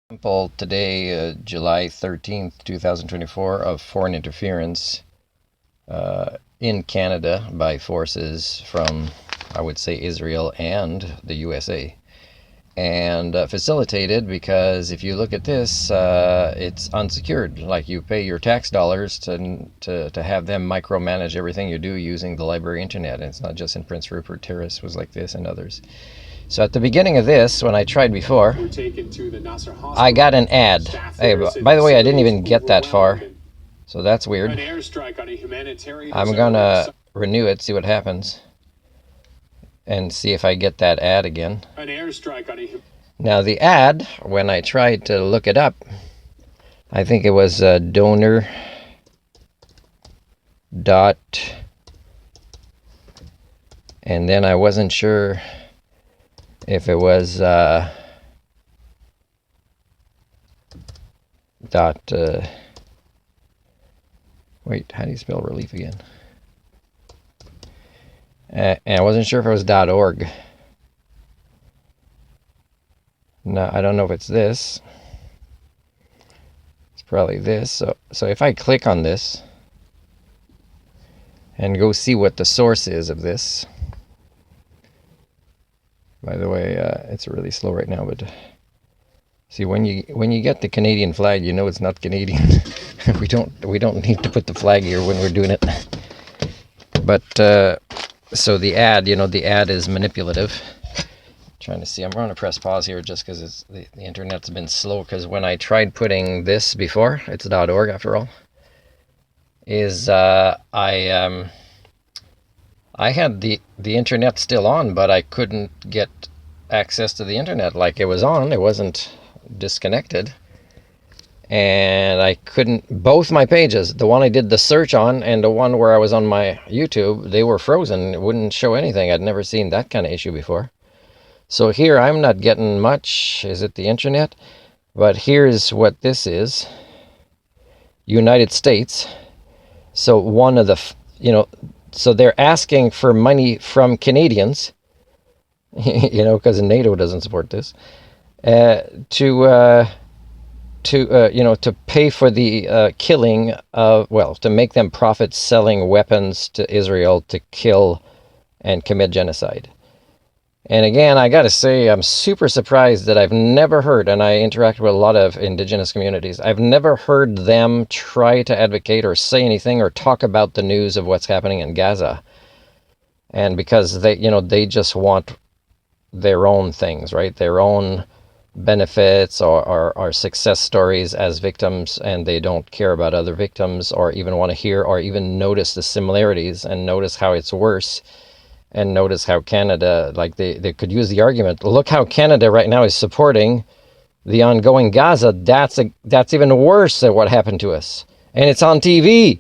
Example today, July 13th, 2024, of foreign interference in Canada by forces from, I would say, Israel and the USA. And facilitated because if you look at this, it's unsecured. Like, you pay your tax dollars to have them micromanage everything you do using the library internet. And it's not just in Prince Rupert. Terrace was like this, and others. So at the beginning of this, when I tried before, I got an ad. Hey, by the way, I didn't even get that far, so that's weird. I'm gonna renew it, see what happens, and see if I get that ad again. Now the ad, when I tried to look it up, I think it was donor dot, and then I wasn't sure if it was dot wait, how do you spell relief again? And I wasn't sure if it was .org. No, I don't know if it's this. It's probably this. So if I click on this and go see what the source is of this. By the way, it's really slow right now, but see, when you get the Canadian flag, you know it's not Canadian. we don't need to put the flag here when we're doing it. But so the ad, the ad is manipulative. Trying to see, I'm going to press pause here just because the internet's been slow. Because when I tried putting this before, it's .org after all. I had the internet still on, but I couldn't get access to the internet. Like, it was on, it wasn't disconnected. And I couldn't, both my pages, the one I did the search on and the one where I was on my YouTube, they were frozen. It wouldn't show anything. I'd never seen that kind of issue before. So here I'm not getting much. Is it the internet? But here's what this is. United States. So one of the, so they're asking for money from Canadians, because NATO doesn't support this, to pay for the killing of, to make them profit selling weapons to Israel to kill and commit genocide. And again, I got to say, I'm super surprised that I've never heard, and I interact with a lot of indigenous communities, I've never heard them try to advocate or say anything or talk about the news of what's happening in Gaza. And because they just want their own things, right? Their own benefits or success stories as victims, and they don't care about other victims or even want to hear or even notice the similarities and notice how it's worse. And notice how Canada, like they could use the argument, look how Canada right now is supporting the ongoing Gaza. That's even worse than what happened to us. And it's on TV.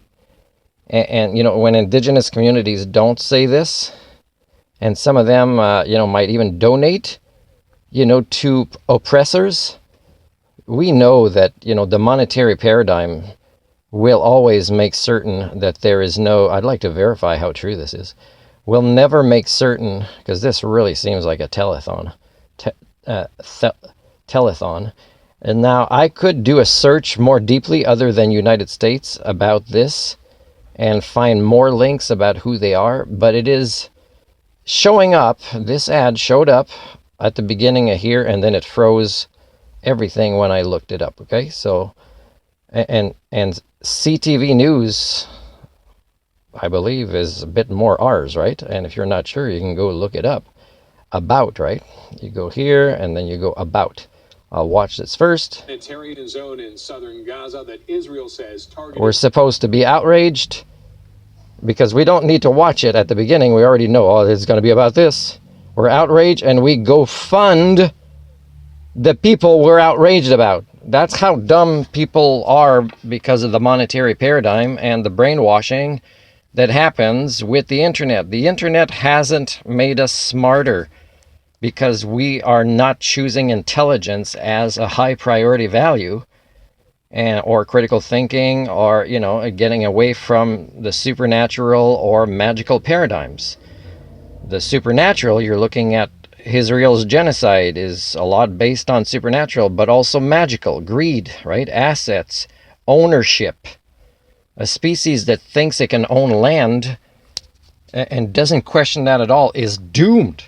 And when indigenous communities don't say this, and some of them, might even donate, to oppressors, we know that, the monetary paradigm will always make certain that there is no, I'd like to verify how true this is, will never make certain, because this really seems like a telethon. Telethon. And now I could do a search more deeply other than United States about this and find more links about who they are, but it is showing up. This ad showed up at the beginning of here, and then it froze everything when I looked it up. Okay, so and CTV News, I believe, is a bit more ours, right? And if you're not sure, you can go look it up. About, right? You go here and then you go about. I'll watch this first. Zone in southern Gaza that Israel says targeted. We're supposed to be outraged because we don't need to watch it at the beginning. We already know, it's going to be about this. We're outraged and we go fund the people we're outraged about. That's how dumb people are because of the monetary paradigm and the brainwashing that happens with the internet. The internet hasn't made us smarter because we are not choosing intelligence as a high priority value, or critical thinking, or getting away from the supernatural or magical paradigms. The supernatural, you're looking at Israel's genocide is a lot based on supernatural, but also magical, greed, right? Assets, ownership. A species that thinks it can own land and doesn't question that at all is doomed.